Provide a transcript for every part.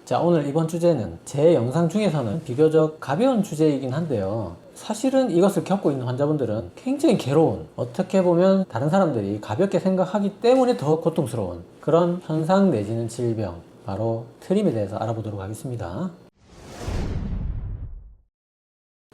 자, 오늘 이번 주제는 제 영상 중에서는 비교적 가벼운 주제이긴 한데요. 사실은 이것을 겪고 있는 환자분들은 굉장히 괴로운, 어떻게 보면 다른 사람들이 가볍게 생각하기 때문에 더 고통스러운 그런 현상 내지는 질병, 바로 트림에 대해서 알아보도록 하겠습니다.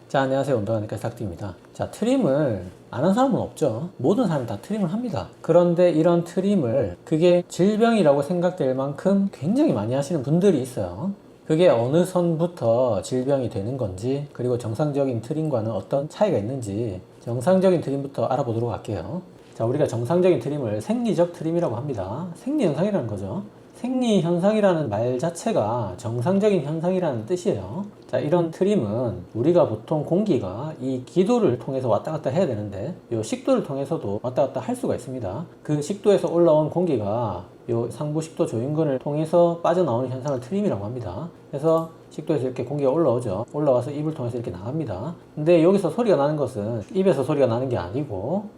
자, 안녕하세요. 운동하니까 싹트입니다. 자, 트림을 안 한 사람은 없죠. 모든 사람이 다 트림을 합니다. 그런데 이런 트림을 그게 질병이라고 생각될 만큼 굉장히 많이 하시는 분들이 있어요. 그게 어느 선부터 질병이 되는 건지, 그리고 정상적인 트림과는 어떤 차이가 있는지 정상적인 트림부터 알아보도록 할게요. 자, 우리가 정상적인 트림을 생리적 트림이라고 합니다. 생리현상이라는 거죠. 생리현상이라는 말 자체가 정상적인 현상이라는 뜻이에요. 자, 이런 트림은 우리가 보통 공기가 이 기도를 통해서 왔다 갔다 해야 되는데 이 식도를 통해서도 왔다 갔다 할 수가 있습니다. 그 식도에서 올라온 공기가 이 상부식도 조윤근을 통해서 빠져나오는 현상을 트림이라고 합니다. 그래서 식도에서 이렇게 공기가 올라오죠. 올라와서 입을 통해서 이렇게 나갑니다. 근데 여기서 소리가 나는 것은 입에서 소리가 나는 게 아니고,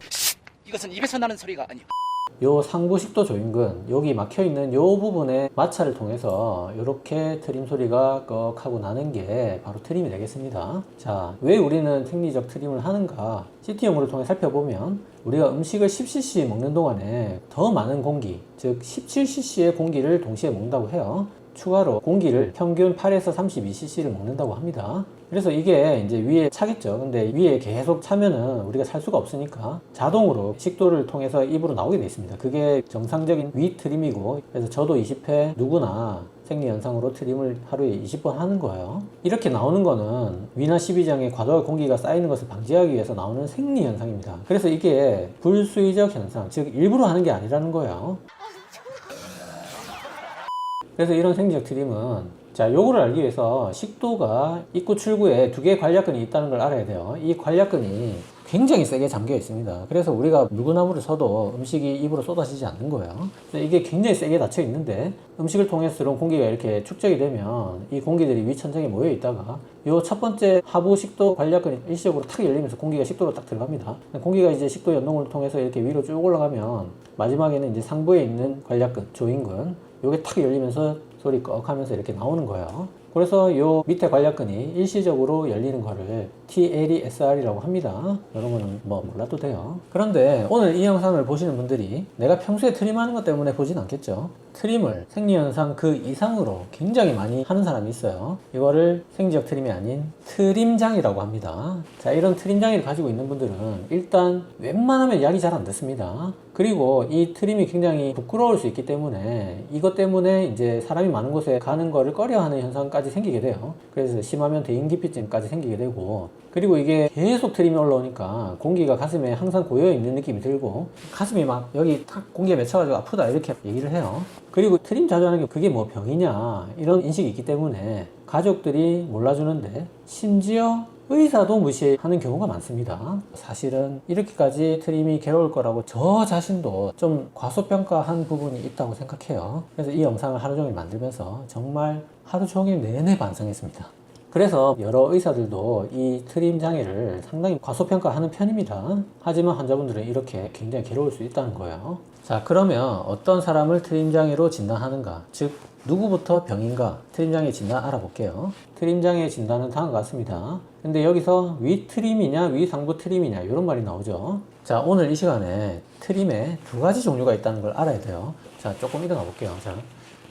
이것은 입에서 나는 소리가 아니고 요 상부식도 조윤근, 여기 막혀있는 요 부분에 마찰을 통해서 이렇게 트림 소리가 꺽 하고 나는 게 바로 트림이 되겠습니다. 자, 왜 우리는 생리적 트림을 하는가? CT 연구를 통해 살펴보면 우리가 음식을 10cc 먹는 동안에 더 많은 공기, 즉 17cc의 공기를 동시에 먹는다고 해요. 추가로 공기를 평균 8에서 32cc를 먹는다고 합니다. 그래서 이게 이제 위에 차겠죠. 근데 위에 계속 차면은 우리가 살 수가 없으니까 자동으로 식도를 통해서 입으로 나오게 돼 있습니다. 그게 정상적인 위 트림이고, 그래서 저도 20회 누구나 생리현상으로 트림을 하루에 20번 하는 거예요. 이렇게 나오는 거는 위나 십이장에 과도한 공기가 쌓이는 것을 방지하기 위해서 나오는 생리현상입니다. 그래서 이게 불수의적 현상, 즉 일부러 하는 게 아니라는 거예요. 그래서 이런 생리적 트림은, 자, 요거를 알기 위해서 식도가 입구 출구에 두 개의 관략근이 있다는 걸 알아야 돼요. 이 관략근이 굉장히 세게 잠겨 있습니다. 그래서 우리가 물구나무를 써도 음식이 입으로 쏟아지지 않는 거예요. 이게 굉장히 세게 닫혀 있는데 음식을 통해서 들어온 공기가 이렇게 축적이 되면 이 공기들이 위천장에 모여 있다가 요 첫 번째 하부 식도 관략근이 일시적으로 탁 열리면서 공기가 식도로 딱 들어갑니다. 공기가 이제 식도 연동을 통해서 이렇게 위로 쭉 올라가면 마지막에는 이제 상부에 있는 관략근, 조인근, 요게 탁 열리면서 소리 꺽 하면서 이렇게 나오는 거예요. 그래서 요 밑에 관략근이 일시적으로 열리는 거를 TLESR이라고 합니다. 이런 거는 뭐 몰라도 돼요. 그런데 오늘 이 영상을 보시는 분들이 내가 평소에 트림하는 것 때문에 보진 않겠죠. 트림을 생리현상 그 이상으로 굉장히 많이 하는 사람이 있어요. 이거를 생리적 트림이 아닌 트림장애라고 합니다. 자, 이런 트림장애를 가지고 있는 분들은 일단 웬만하면 약이 잘 안 듣습니다. 그리고 이 트림이 굉장히 부끄러울 수 있기 때문에 이것 때문에 이제 사람이 많은 곳에 가는 거를 꺼려하는 현상까지 생기게 돼요. 그래서 심하면 대인기피증까지 생기게 되고, 그리고 이게 계속 트림이 올라오니까 공기가 가슴에 항상 고여 있는 느낌이 들고 가슴이 막 여기 탁 공기에 맺혀가지고 아프다 이렇게 얘기를 해요. 그리고 트림 자주 하는 게 그게 뭐 병이냐 이런 인식이 있기 때문에 가족들이 몰라주는데 심지어 의사도 무시하는 경우가 많습니다. 사실은 이렇게까지 트림이 괴로울 거라고 저 자신도 좀 과소평가한 부분이 있다고 생각해요. 그래서 이 영상을 하루 종일 만들면서 정말 하루 종일 내내 반성했습니다. 그래서 여러 의사들도 이 트림 장애를 상당히 과소평가하는 편입니다. 하지만 환자분들은 이렇게 굉장히 괴로울 수 있다는 거예요. 자, 그러면 어떤 사람을 트림 장애로 진단하는가? 즉, 누구부터 병인가? 트림 장애 진단 알아볼게요. 트림 장애 진단은 다음과 같습니다. 근데 여기서 위 트림이냐, 위 상부 트림이냐 이런 말이 나오죠. 자, 오늘 이 시간에 트림에 두 가지 종류가 있다는 걸 알아야 돼요. 자, 조금 일어나 볼게요. 자,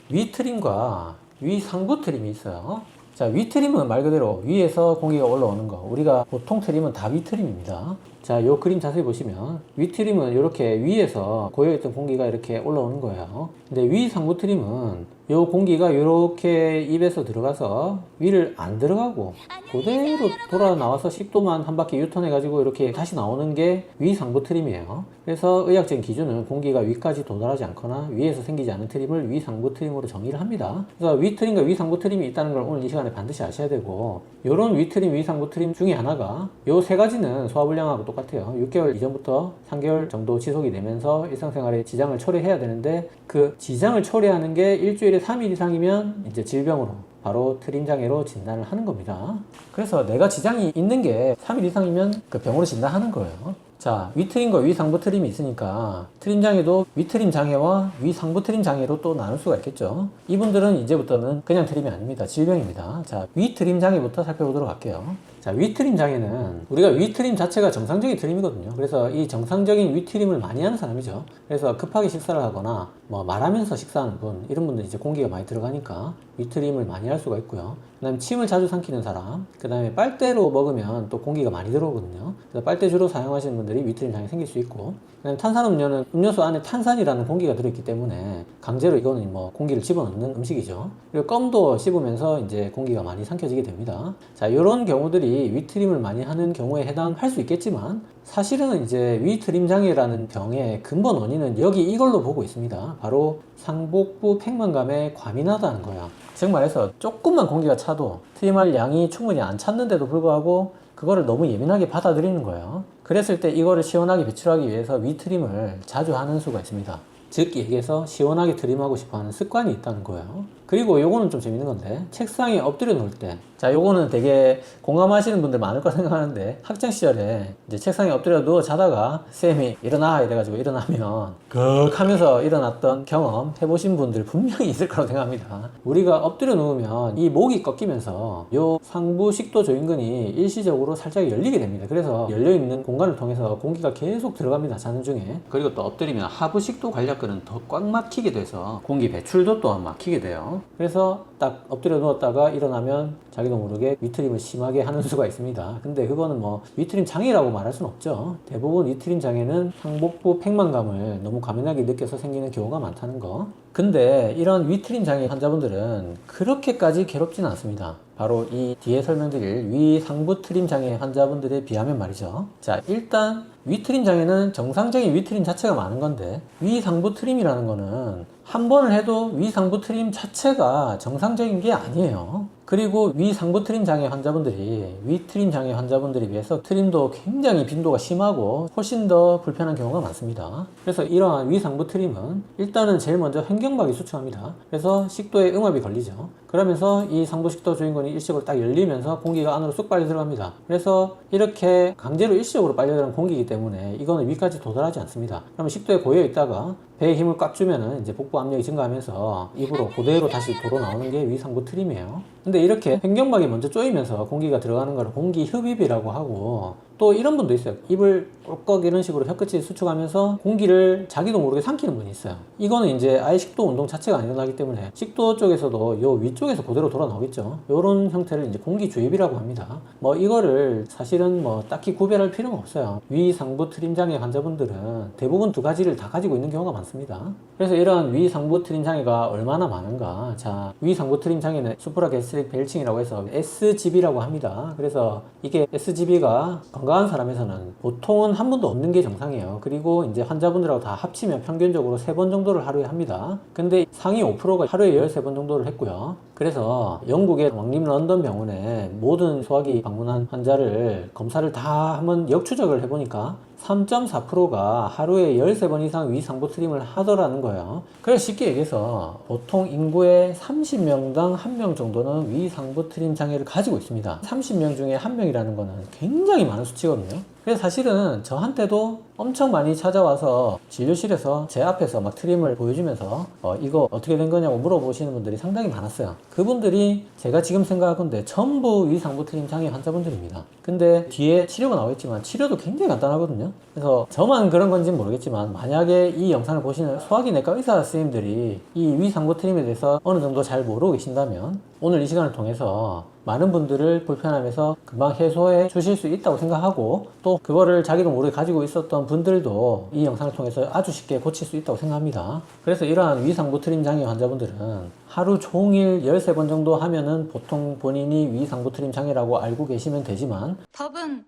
위 트림과 위 상부 트림이 있어요. 자, 위 트림은 말 그대로 위에서 공기가 올라오는 거. 우리가 보통 트림은 다 위 트림입니다. 자, 요 그림 자세히 보시면 위 트림은 이렇게 위에서 고여있던 공기가 이렇게 올라오는 거예요. 근데 위 상부 트림은 요 공기가 이렇게 입에서 들어가서 위를 안 들어가고 그대로 돌아 나와서 식도만 한 바퀴 유턴해 가지고 이렇게 다시 나오는 게 위 상부 트림이에요. 그래서 의학적인 기준은 공기가 위까지 도달하지 않거나 위에서 생기지 않은 트림을 위 상부 트림으로 정의를 합니다. 그래서 위 트림과 위 상부 트림이 있다는 걸 오늘 이 시간에 반드시 아셔야 되고, 요런 위 트림, 위 상부 트림 중에 하나가 요 세 가지는 소화불량하고 똑같아요. 6개월 이전부터 3개월 정도 지속이 되면서 일상생활에 지장을 초래해야 되는데 그 지장을 초래하는 게 일주일에 3일 이상이면 이제 질병으로 바로 트림 장애로 진단을 하는 겁니다. 그래서 내가 지장이 있는 게 3일 이상이면 그 병으로 진단하는 거예요. 자, 위트림과 위상부 트림이 있으니까 트림 장애도 위트림 장애와 위상부 트림 장애로 또 나눌 수가 있겠죠. 이분들은 이제부터는 그냥 트림이 아닙니다. 질병입니다. 자, 위트림 장애부터 살펴보도록 할게요. 자, 위트림 장애는 우리가 위트림 자체가 정상적인 트림이거든요. 그래서 이 정상적인 위트림을 많이 하는 사람이죠. 그래서 급하게 식사를 하거나 뭐 말하면서 식사하는 분, 이런 분들 이제 공기가 많이 들어가니까 위트림을 많이 할 수가 있고요. 그 다음에 침을 자주 삼키는 사람, 그 다음에 빨대로 먹으면 또 공기가 많이 들어오거든요. 그래서 빨대 주로 사용하시는 분들이 위트림 장애 생길 수 있고, 그 다음에 탄산음료는 음료수 안에 탄산이라는 공기가 들어있기 때문에 강제로 이거는 뭐 공기를 집어넣는 음식이죠. 그리고 껌도 씹으면서 이제 공기가 많이 삼켜지게 됩니다. 자, 이런 경우들이 위트림을 많이 하는 경우에 해당할 수 있겠지만, 사실은 이제 위트림 장애라는 병의 근본 원인은 여기 이걸로 보고 있습니다. 바로 상복부 팽만감에 과민하다는 거야. 즉 말해서 조금만 공기가 차도 트림할 양이 충분히 안 찼는데도 불구하고 그거를 너무 예민하게 받아들이는 거예요. 그랬을 때 이거를 시원하게 배출하기 위해서 위트림을 자주 하는 수가 있습니다. 즉 얘기해서 시원하게 트림하고 싶어하는 습관이 있다는 거예요. 그리고 요거는 좀 재밌는 건데, 책상에 엎드려 놓을 때, 자, 요거는 되게 공감하시는 분들 많을 거라 생각하는데, 학창 시절에 이제 책상에 엎드려 누워 자다가 쌤이 일어나 이래가지고 일어나면 극 하면서 일어났던 경험 해보신 분들 분명히 있을 거라고 생각합니다. 우리가 엎드려 누우면 이 목이 꺾이면서 요 상부 식도 조인근이 일시적으로 살짝 열리게 됩니다. 그래서 열려있는 공간을 통해서 공기가 계속 들어갑니다, 자는 중에. 그리고 또 엎드리면 하부 식도 관략근은 더 꽉 막히게 돼서 공기 배출도 또한 막히게 돼요. 그래서 딱 엎드려 누웠다가 일어나면 자기도 모르게 위트림을 심하게 하는 수가 있습니다. 근데 그거는 뭐 위트림 장애라고 말할 수는 없죠. 대부분 위트림 장애는 상복부 팽만감을 너무 과민하게 느껴서 생기는 경우가 많다는 거. 근데 이런 위트림 장애 환자분들은 그렇게까지 괴롭지는 않습니다. 바로 이 뒤에 설명드릴 위상부 트림 장애 환자분들에 비하면 말이죠. 자, 일단 위트림 장애는 정상적인 위트림 자체가 많은 건데, 위상부 트림이라는 거는 한 번을 해도 위상부 트림 자체가 정상적인 게 아니에요. 그리고 위상부 트림 장애 환자분들이 위트림 장애 환자분들에 비해서 트림도 굉장히 빈도가 심하고 훨씬 더 불편한 경우가 많습니다. 그래서 이러한 위상부 트림은 일단은 제일 먼저 횡경박이 수축합니다. 그래서 식도에 응압이 걸리죠. 그러면서 이 상부식도 조인근이 일식으로 딱 열리면서 공기가 안으로 쑥 빨려 들어갑니다. 그래서 이렇게 강제로 일시적으로 빨려 들어가는 공기이기 때문에 이거는 위까지 도달하지 않습니다. 그러면 식도에 고여 있다가 배에 힘을 꽉 주면은 이제 복부 압력이 증가하면서 입으로 그대로 다시 도로 나오는 게 위상부 트림이에요. 근데 이렇게 횡경박이 먼저 조이면서 공기가 들어가는 거를 공기 흡입이라고 하고, 또 이런 분도 있어요. 입을 꿀꺽 이런 식으로 혀끝이 수축하면서 공기를 자기도 모르게 삼키는 분이 있어요. 이거는 이제 아예 식도 운동 자체가 안 일어나기 때문에 식도 쪽에서도 요 위쪽에서 그대로 돌아 나오겠죠. 요런 형태를 이제 공기 주입이라고 합니다. 뭐 이거를 사실은 뭐 딱히 구별할 필요는 없어요. 위상부 트림 장애 환자분들은 대부분 두 가지를 다 가지고 있는 경우가 많습니다. 그래서 이런 위상부 트림 장애가 얼마나 많은가. 자, 위상부 트림 장애는 수프라게스트릭 벨칭이라고 해서 SGB라고 합니다. 그래서 이게 SGB가 건강한 사람에서는 보통은 한 번도 없는 게 정상이에요. 그리고 이제 환자분들하고 다 합치면 평균적으로 3번 정도를 하루에 합니다. 근데 상위 5%가 하루에 13번 정도를 했고요. 그래서 영국의 왕립 런던 병원에 모든 소화기 방문한 환자를 검사를 다 한번 역추적을 해보니까 3.4%가 하루에 13번 이상 위상부 트림을 하더라는 거예요. 그래서 쉽게 얘기해서 보통 인구의 30명당 1명 정도는 위상부 트림 장애를 가지고 있습니다. 30명 중에 1명이라는 거는 굉장히 많은 수치거든요. 그래서 사실은 저한테도 엄청 많이 찾아와서 진료실에서 제 앞에서 막 트림을 보여주면서 이거 어떻게 된 거냐고 물어보시는 분들이 상당히 많았어요. 그분들이 제가 지금 생각하건대 전부 위상부 트림 장애 환자분들입니다. 근데 뒤에 치료가 나오겠지만 치료도 굉장히 간단하거든요. 그래서 저만 그런 건지는 모르겠지만 만약에 이 영상을 보시는 소화기내과 의사 선생님들이 이 위상부 트림에 대해서 어느 정도 잘 모르고 계신다면 오늘 이 시간을 통해서 많은 분들을 불편함에서 금방 해소해 주실 수 있다고 생각하고, 또 그거를 자기도 모르게 가지고 있었던 분들도 이 영상을 통해서 아주 쉽게 고칠 수 있다고 생각합니다. 그래서 이러한 위상부 트림 장애 환자분들은 하루 종일 13번 정도 하면은 보통 본인이 위상부 트림 장애라고 알고 계시면 되지만, 법은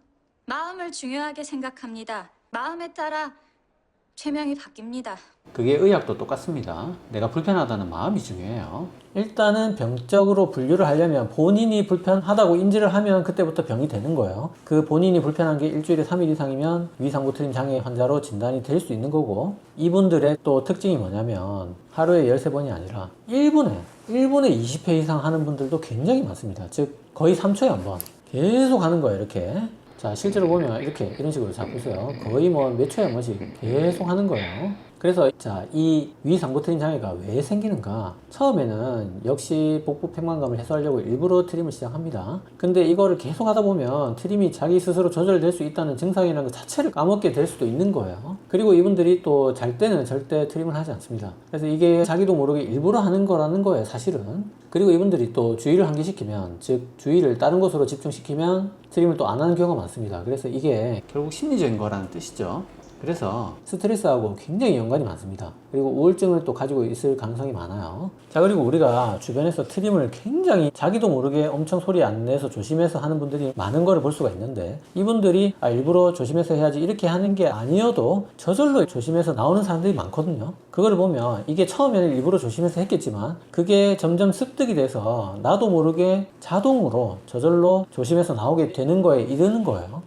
마음을 중요하게 생각합니다. 마음에 따라 죄명이 바뀝니다. 그게 의학도 똑같습니다. 내가 불편하다는 마음이 중요해요. 일단은 병적으로 분류를 하려면 본인이 불편하다고 인지를 하면 그때부터 병이 되는 거예요. 그 본인이 불편한 게 일주일에 3일 이상이면 위상부 트림 장애 환자로 진단이 될 수 있는 거고, 이분들의 또 특징이 뭐냐면 하루에 13번이 아니라 1분에 20회 이상 하는 분들도 굉장히 많습니다. 즉 거의 3초에 한 번 계속 하는 거예요. 이렇게 자, 실제로 보면 이렇게 이런 식으로 자 보세요. 거의 뭐 몇 초에 한 번씩 계속 하는 거예요. 그래서 자, 이 위상부 트림 장애가 왜 생기는가? 처음에는 역시 복부 팽만감을 해소하려고 일부러 트림을 시작합니다. 근데 이거를 계속 하다 보면 트림이 자기 스스로 조절될 수 있다는 증상이라는 것 자체를 까먹게 될 수도 있는 거예요. 그리고 이분들이 또 잘 때는 절대 트림을 하지 않습니다. 그래서 이게 자기도 모르게 일부러 하는 거라는 거예요, 사실은. 그리고 이분들이 또 주의를 환기시키면, 즉 주의를 다른 곳으로 집중시키면 트림을 또 안 하는 경우가 많습니다. 그래서 이게 결국 심리적인 거라는 뜻이죠. 그래서 스트레스하고 굉장히 연관이 많습니다. 그리고 우울증을 또 가지고 있을 가능성이 많아요. 자, 그리고 우리가 주변에서 트림을 굉장히 자기도 모르게 엄청 소리 안 내서 조심해서 하는 분들이 많은 걸 볼 수가 있는데, 이분들이 일부러 조심해서 해야지 이렇게 하는 게 아니어도 저절로 조심해서 나오는 사람들이 많거든요. 그걸 보면 이게 처음에는 일부러 조심해서 했겠지만 그게 점점 습득이 돼서 나도 모르게 자동으로 저절로 조심해서 나오게 되는 거에 이르는 거예요.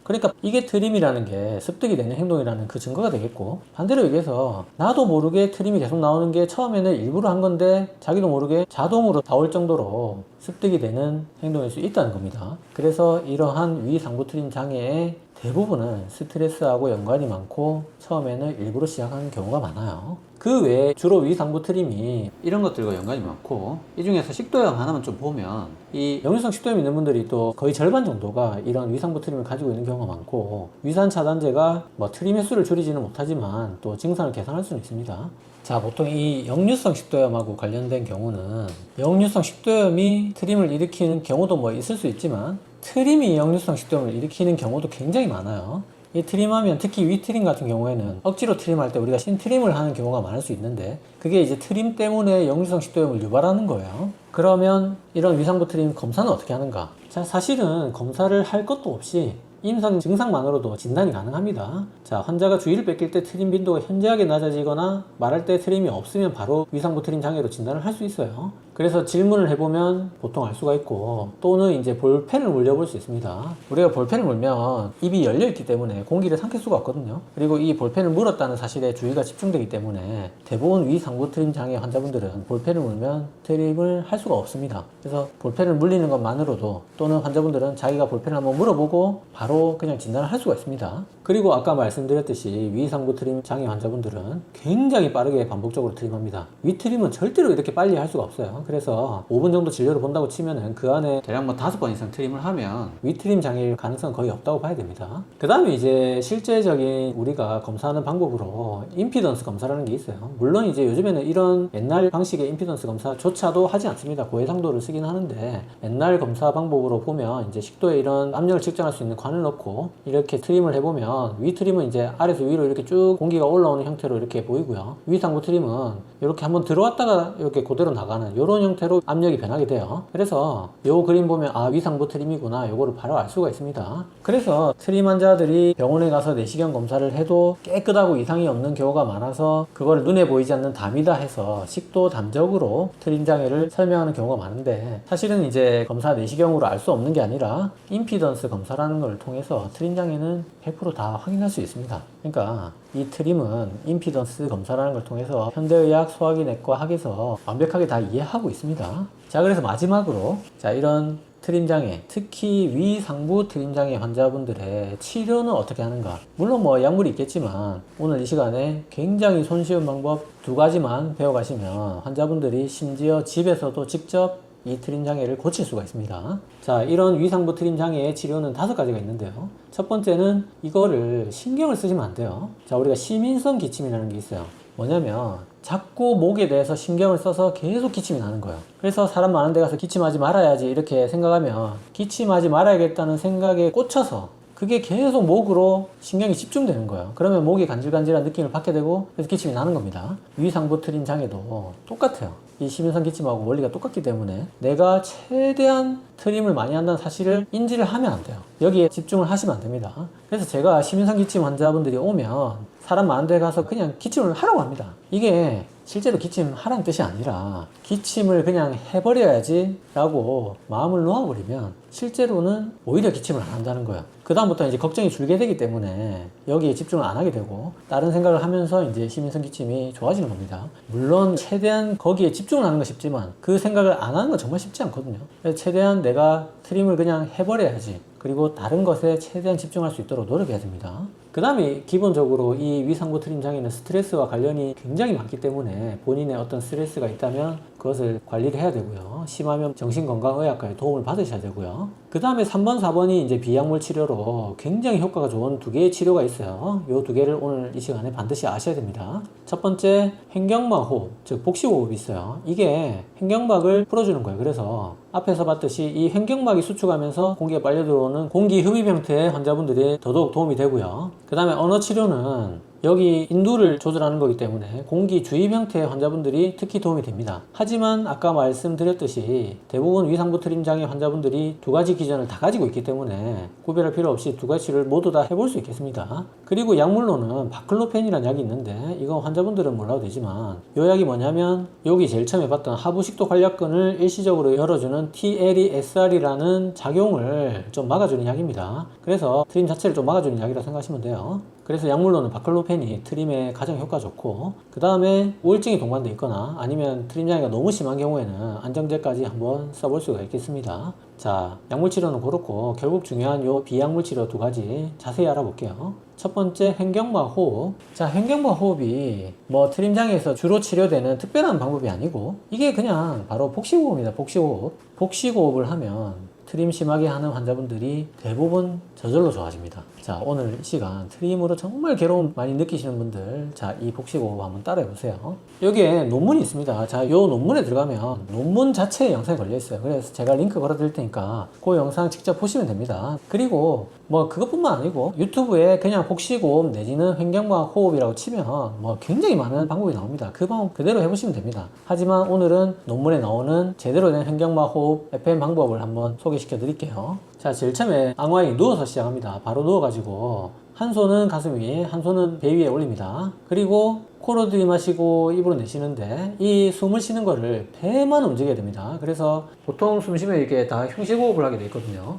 그러니까 이게 트림이라는 게 습득이 되는 행동이라는 그 증거가 되겠고, 반대로 얘기해서 나도 모르게 트림이 계속 나오는 게 처음에는 일부러 한 건데 자기도 모르게 자동으로 나올 정도로 습득이 되는 행동일 수 있다는 겁니다. 그래서 이러한 위상부 트림 장애의 대부분은 스트레스하고 연관이 많고 처음에는 일부러 시작하는 경우가 많아요. 그 외에 주로 위상부 트림이 이런 것들과 연관이 많고, 이 중에서 식도염 하나만 좀 보면 이 역류성 식도염 있는 분들이 또 거의 절반 정도가 이런 위상부 트림을 가지고 있는 경우가 많고, 위산 차단제가 뭐 트림 횟수를 줄이지는 못하지만 또 증상을 개선할 수는 있습니다. 자, 보통 이 역류성 식도염하고 관련된 경우는 역류성 식도염이 트림을 일으키는 경우도 뭐 있을 수 있지만 트림이 역류성 식도염을 일으키는 경우도 굉장히 많아요. 이 트림하면 특히 위트림 같은 경우에는 억지로 트림할 때 우리가 신트림을 하는 경우가 많을 수 있는데, 그게 이제 트림 때문에 역류성 식도염을 유발하는 거예요. 그러면 이런 위상부 트림 검사는 어떻게 하는가? 자, 사실은 검사를 할 것도 없이 임상 증상만으로도 진단이 가능합니다. 자, 환자가 주의를 뺏길 때 트림 빈도가 현저하게 낮아지거나 말할 때 트림이 없으면 바로 위상부 트림 장애로 진단을 할 수 있어요. 그래서 질문을 해보면 보통 알 수가 있고, 또는 이제 볼펜을 물려볼 수 있습니다. 우리가 볼펜을 물면 입이 열려있기 때문에 공기를 삼킬 수가 없거든요. 그리고 이 볼펜을 물었다는 사실에 주의가 집중되기 때문에 대부분 위상부 트림 장애 환자분들은 볼펜을 물면 트림을 할 수가 없습니다. 그래서 볼펜을 물리는 것만으로도, 또는 환자분들은 자기가 볼펜을 한번 물어보고 바로 그냥 진단을 할 수가 있습니다. 그리고 아까 말씀드렸듯이 위상부 트림 장애 환자분들은 굉장히 빠르게 반복적으로 트림합니다. 위트림은 절대로 이렇게 빨리 할 수가 없어요. 그래서 5분 정도 진료를 본다고 치면은 그 안에 대략 뭐 5번 이상 트림을 하면 위트림 장애일 가능성은 거의 없다고 봐야 됩니다. 그 다음에 이제 실제적인 우리가 검사하는 방법으로 임피던스 검사라는 게 있어요. 물론 이제 요즘에는 이런 옛날 방식의 임피던스 검사조차도 하지 않습니다. 고해상도를 쓰긴 하는데, 옛날 검사 방법으로 보면 이제 식도에 이런 압력을 측정할 수 있는 관을 넣고 이렇게 트림을 해보면, 위트림은 이제 아래에서 위로 이렇게 쭉 공기가 올라오는 형태로 이렇게 보이고요. 위상부 트림은 이렇게 한번 들어왔다가 이렇게 그대로 나가는 이런 형태로 압력이 변하게 돼요. 그래서 요 그림 보면 위상부 트림이구나, 요거를 바로 알 수가 있습니다. 그래서 트림 환자들이 병원에 가서 내시경 검사를 해도 깨끗하고 이상이 없는 경우가 많아서 그걸 눈에 보이지 않는 담이다 해서 식도 담적으로 트림 장애를 설명하는 경우가 많은데, 사실은 이제 검사 내시경으로 알 수 없는 게 아니라 임피던스 검사라는 걸 통해서 트림 장애는 100% 다 확인할 수 있습니다. 그러니까 이 트림은 임피던스 검사라는 걸 통해서 현대의학, 소화기 내과 학에서 완벽하게 다 이해하고 있습니다. 자, 그래서 마지막으로 자, 이런 트림 장애, 특히 위상부 트림 장애 환자분들의 치료는 어떻게 하는가? 물론 뭐 약물이 있겠지만 오늘 이 시간에 굉장히 손쉬운 방법 2가지만 배워가시면 환자분들이 심지어 집에서도 직접 이 트림 장애를 고칠 수가 있습니다. 자, 이런 위상부 트림 장애의 치료는 5가지가 있는데요. 첫 번째는 이거를 신경을 쓰시면 안 돼요. 자, 우리가 시민성 기침이라는 게 있어요. 뭐냐면 자꾸 목에 대해서 신경을 써서 계속 기침이 나는 거예요. 그래서 사람 많은 데 가서 기침하지 말아야지 이렇게 생각하면 기침하지 말아야겠다는 생각에 꽂혀서 그게 계속 목으로 신경이 집중되는 거예요. 그러면 목이 간질간질한 느낌을 받게 되고, 그래서 기침이 나는 겁니다. 위상부 트림 장애도 똑같아요. 이 시민성 기침하고 원리가 똑같기 때문에 내가 최대한 트림을 많이 한다는 사실을 인지를 하면 안 돼요. 여기에 집중을 하시면 안 됩니다. 그래서 제가 시민성 기침 환자분들이 오면 사람 많은 데 가서 그냥 기침을 하라고 합니다. 이게 실제로 기침하라는 뜻이 아니라 기침을 그냥 해버려야지 라고 마음을 놓아버리면 실제로는 오히려 기침을 안 한다는 거예요. 그 다음부터 이제 걱정이 줄게 되기 때문에 여기에 집중을 안 하게 되고 다른 생각을 하면서 이제 심인성 기침이 좋아지는 겁니다. 물론 최대한 거기에 집중을 하는 건 쉽지만 그 생각을 안 하는 건 정말 쉽지 않거든요. 그래서 최대한 내가 트림을 그냥 해버려야지, 그리고 다른 것에 최대한 집중할 수 있도록 노력해야 됩니다. 그 다음에 기본적으로 이 위상부 트림 장애는 스트레스와 관련이 굉장히 많기 때문에 본인의 어떤 스트레스가 있다면 그것을 관리를 해야 되고요. 심하면 정신건강의학과의 도움을 받으셔야 되고요. 그 다음에 3번, 4번이 이제 비약물 치료로 굉장히 효과가 좋은 두 개의 치료가 있어요. 이 두 개를 오늘 이 시간에 반드시 아셔야 됩니다. 첫 번째, 횡격막 호흡, 즉 복식호흡이 있어요. 이게 횡격막을 풀어주는 거예요. 그래서 앞에서 봤듯이 이 횡격막이 수축하면서 공기가 빨려 들어오는 공기 흡입 형태의 환자분들이 더더욱 도움이 되고요. 그 다음에 언어 치료는 여기 인두를 조절하는 거기 때문에 공기 주입 형태의 환자분들이 특히 도움이 됩니다. 하지만 아까 말씀드렸듯이 대부분 위상부 트림 장애 환자분들이 두 가지 기전을 다 가지고 있기 때문에 구별할 필요 없이 두 가지를 모두 다 해볼 수 있겠습니다. 그리고 약물로는 바클로펜이라는 약이 있는데 이건 환자분들은 몰라도 되지만 이 약이 뭐냐면 여기 제일 처음에 봤던 하부식도 관략근을 일시적으로 열어주는 TLESR이라는 작용을 좀 막아주는 약입니다. 그래서 트림 자체를 좀 막아주는 약이라고 생각하시면 돼요. 그래서 약물로는 바클로펜이 트림에 가장 효과 좋고, 그 다음에 우울증이 동반돼 있거나 아니면 트림 장애가 너무 심한 경우에는 안정제까지 한번 써볼 수가 있겠습니다. 자, 약물 치료는 그렇고 결국 중요한 요 비약물 치료 두 가지 자세히 알아볼게요. 첫 번째, 횡격막 호흡. 자, 횡격막 호흡이 뭐 트림 장애에서 주로 치료되는 특별한 방법이 아니고 이게 그냥 바로 복식호흡입니다. 복식호흡. 복식호흡을 하면 트림 심하게 하는 환자분들이 대부분 저절로 좋아집니다. 자, 오늘 이 시간 트림으로 정말 괴로움 많이 느끼시는 분들, 자, 이 복식호흡 한번 따라해 보세요. 여기에 논문이 있습니다. 자, 요 논문에 들어가면 논문 자체에 영상이 걸려 있어요. 그래서 제가 링크 걸어 드릴 테니까 그 영상 직접 보시면 됩니다. 그리고 뭐 그것뿐만 아니고 유튜브에 그냥 복식호흡 내지는 횡격막 호흡이라고 치면 뭐 굉장히 많은 방법이 나옵니다. 그 방법 그대로 해보시면 됩니다. 하지만 오늘은 논문에 나오는 제대로 된 횡격막 호흡 FM 방법을 한번 소개시켜 드릴게요. 자, 제일 처음에 앙와이 누워서 시작합니다. 바로 누워가지고 한 손은 가슴 위에, 한 손은 배 위에 올립니다. 그리고 코로 들이마시고 입으로 내쉬는데 이 숨을 쉬는 거를 배만 움직여야 됩니다. 그래서 보통 숨 쉬면 이렇게 다 흉식호흡을 하게 돼 있거든요.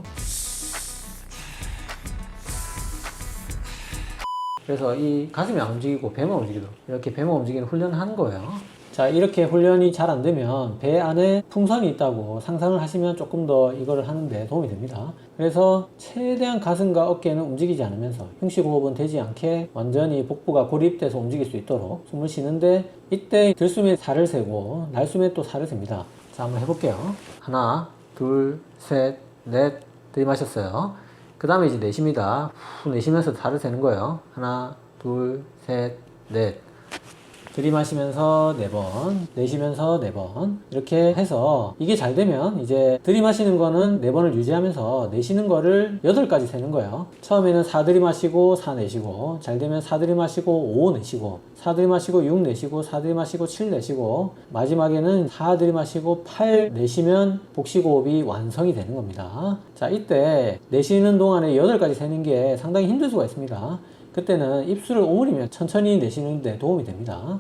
그래서 이 가슴이 안 움직이고 배만 움직이도록 이렇게 배만 움직이는 훈련을 하는 거예요. 자, 이렇게 훈련이 잘 안 되면 배 안에 풍선이 있다고 상상을 하시면 조금 더 이거를 하는데 도움이 됩니다. 그래서 최대한 가슴과 어깨는 움직이지 않으면서 흉식호흡은 되지 않게 완전히 복부가 고립돼서 움직일 수 있도록 숨을 쉬는데, 이때 들숨에 살을 세고 날숨에 또 살을 셉니다. 자, 한번 해볼게요. 하나, 둘, 셋, 넷. 들이마셨어요. 그 다음에 이제 내쉽니다. 후 내쉬면서 살을 세는 거예요. 하나, 둘, 셋, 넷. 들이마시면서 4번, 내쉬면서 4번. 이렇게 해서 이게 잘 되면 이제 들이마시는 거는 4번을 유지하면서 내쉬는 거를 8까지 세는 거예요. 처음에는 4 들이마시고 4 내쉬고, 잘 되면 4 들이마시고 5 내쉬고, 4 들이마시고 6 내쉬고, 4 들이마시고 7 내쉬고, 마지막에는 4 들이마시고 8 내쉬면 복식호흡이 완성이 되는 겁니다. 자, 이때 내쉬는 동안에 8까지 세는 게 상당히 힘들 수가 있습니다. 그때는 입술을 오므리면 천천히 내쉬는데 도움이 됩니다.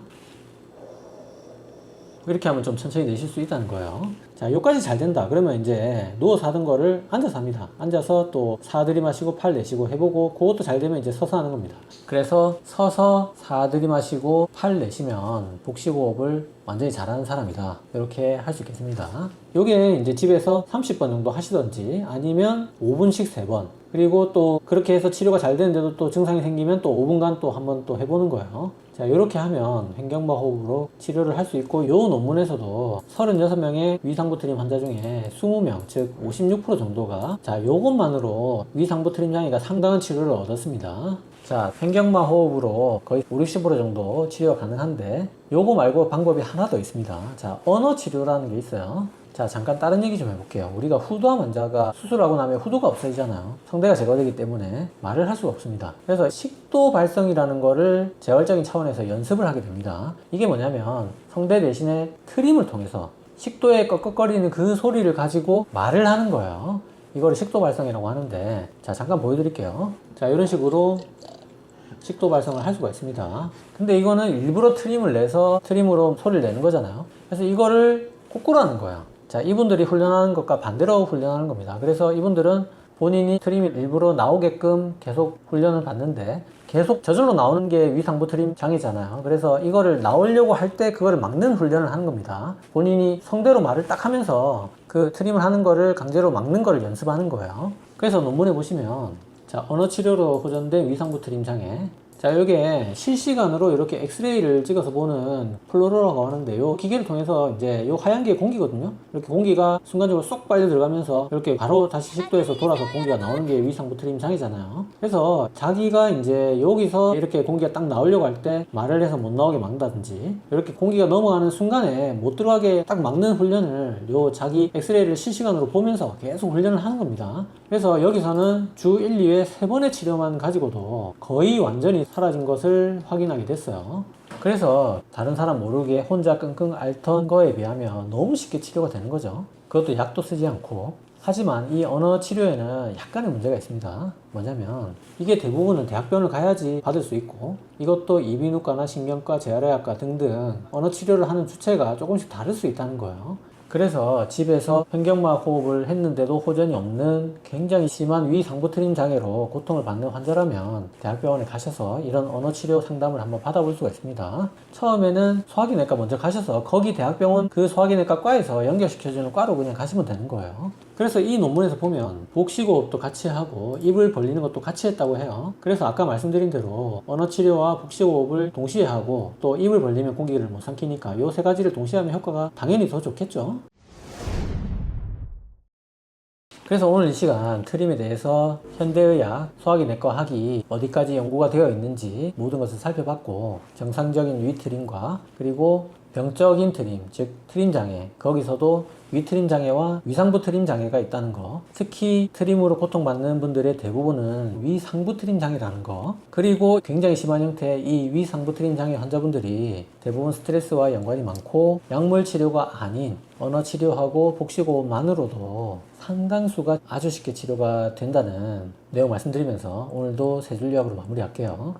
이렇게 하면 좀 천천히 내쉴 수 있다는 거예요. 자, 여기까지 잘 된다. 그러면 이제 누워서 하던 거를 앉아서 합니다. 앉아서 또 4 들이마시고 8 내쉬고 해보고, 그것도 잘 되면 이제 서서 하는 겁니다. 그래서 서서 4 들이마시고 8 내쉬면 복식호흡을 완전히 잘하는 사람이다. 이렇게 할 수 있겠습니다. 요게 이제 집에서 30번 정도 하시던지 아니면 5분씩 3번. 그리고 또 그렇게 해서 치료가 잘 되는데도 또 증상이 생기면 또 5분간 또 한번 또 해보는 거예요. 자, 이렇게 하면 횡격막 호흡으로 치료를 할 수 있고, 요 논문에서도 36명의 위상부 트림 환자 중에 20명, 즉 56% 정도가 자, 요것만으로 위상부 트림 장애가 상당한 치료를 얻었습니다. 자, 횡격막 호흡으로 거의 50, 60% 정도 치료가 가능한데, 요거 말고 방법이 하나 더 있습니다. 자, 언어 치료라는 게 있어요. 자, 잠깐 다른 얘기 좀 해볼게요. 우리가 후두암 환자가 수술하고 나면 후두가 없어지잖아요. 성대가 제거되기 때문에 말을 할 수가 없습니다. 그래서 식도 발성이라는 거를 재활적인 차원에서 연습을 하게 됩니다. 이게 뭐냐면 성대 대신에 트림을 통해서 식도에 꺽꺽거리는 그 소리를 가지고 말을 하는 거예요. 이거를 식도 발성이라고 하는데, 자, 잠깐 보여드릴게요. 자, 이런 식으로 식도 발성을 할 수가 있습니다. 근데 이거는 일부러 트림을 내서 트림으로 소리를 내는 거잖아요. 그래서 이거를 거꾸로 하는 거예요. 자, 이분들이 훈련하는 것과 반대로 훈련하는 겁니다. 그래서 이분들은 본인이 트림이 일부러 나오게끔 계속 훈련을 받는데 계속 저절로 나오는 게 위상부 트림 장애잖아요. 그래서 이거를 나오려고 할 때 그거를 막는 훈련을 하는 겁니다. 본인이 성대로 말을 딱 하면서 그 트림을 하는 거를 강제로 막는 거를 연습하는 거예요. 그래서 논문에 보시면 자, 언어 치료로 호전된 위상부 트림 장애. 자, 이게 실시간으로 이렇게 엑스레이를 찍어서 보는 플로로라고 하는데 요 기계를 통해서 이제 요 하얀 게 공기거든요. 이렇게 공기가 순간적으로 쏙 빨려 들어가면서 이렇게 바로 다시 식도에서 돌아서 공기가 나오는 게 위상부 트림 장애잖아요. 그래서 자기가 이제 여기서 이렇게 공기가 딱 나오려고 할 때 말을 해서 못 나오게 막는다든지 이렇게 공기가 넘어가는 순간에 못 들어가게 딱 막는 훈련을 요 자기 엑스레이를 실시간으로 보면서 계속 훈련을 하는 겁니다. 그래서 여기서는 주 1, 2회 3번의 치료만 가지고도 거의 완전히 사라진 것을 확인하게 됐어요. 그래서 다른 사람 모르게 혼자 끙끙 앓던 거에 비하면 너무 쉽게 치료가 되는 거죠. 그것도 약도 쓰지 않고. 하지만 이 언어 치료에는 약간의 문제가 있습니다. 뭐냐면 이게 대부분은 대학병원을 가야지 받을 수 있고 이것도 이비인후과나 신경과 재활의학과 등등 언어 치료를 하는 주체가 조금씩 다를 수 있다는 거예요. 그래서 집에서 현경막 호흡을 했는데도 호전이 없는 굉장히 심한 위상부 트림 장애로 고통을 받는 환자라면 대학병원에 가셔서 이런 언어치료 상담을 한번 받아볼 수가 있습니다. 처음에는 소화기내과 먼저 가셔서 거기 대학병원 그 소화기내과 과에서 연결시켜주는 과로 그냥 가시면 되는 거예요. 그래서 이 논문에서 보면 복식호흡도 같이 하고 입을 벌리는 것도 같이 했다고 해요. 그래서 아까 말씀드린 대로 언어치료와 복식호흡을 동시에 하고 또 입을 벌리면 공기를 못 삼키니까 이 세 가지를 동시에 하면 효과가 당연히 더 좋겠죠. 그래서 오늘 이 시간 트림에 대해서 현대의학, 소화기내과 학이 어디까지 연구가 되어 있는지 모든 것을 살펴봤고 정상적인 위트림과 그리고 병적인 트림, 즉 트림 장애, 거기서도 위트림 장애와 위상부 트림 장애가 있다는 거, 특히 트림으로 고통받는 분들의 대부분은 위상부 트림 장애라는 거, 그리고 굉장히 심한 형태의 이 위상부 트림 장애 환자분들이 대부분 스트레스와 연관이 많고 약물 치료가 아닌 언어 치료하고 복식호흡만으로도 상당수가 아주 쉽게 치료가 된다는 내용 말씀드리면서 오늘도 세 줄 요약으로 마무리할게요.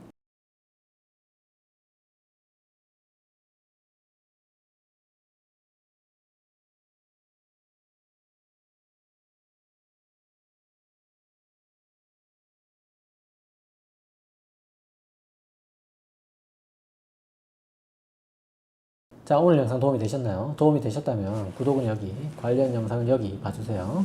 자, 오늘 영상 도움이 되셨나요? 도움이 되셨다면 구독은 여기, 관련 영상은 여기 봐주세요.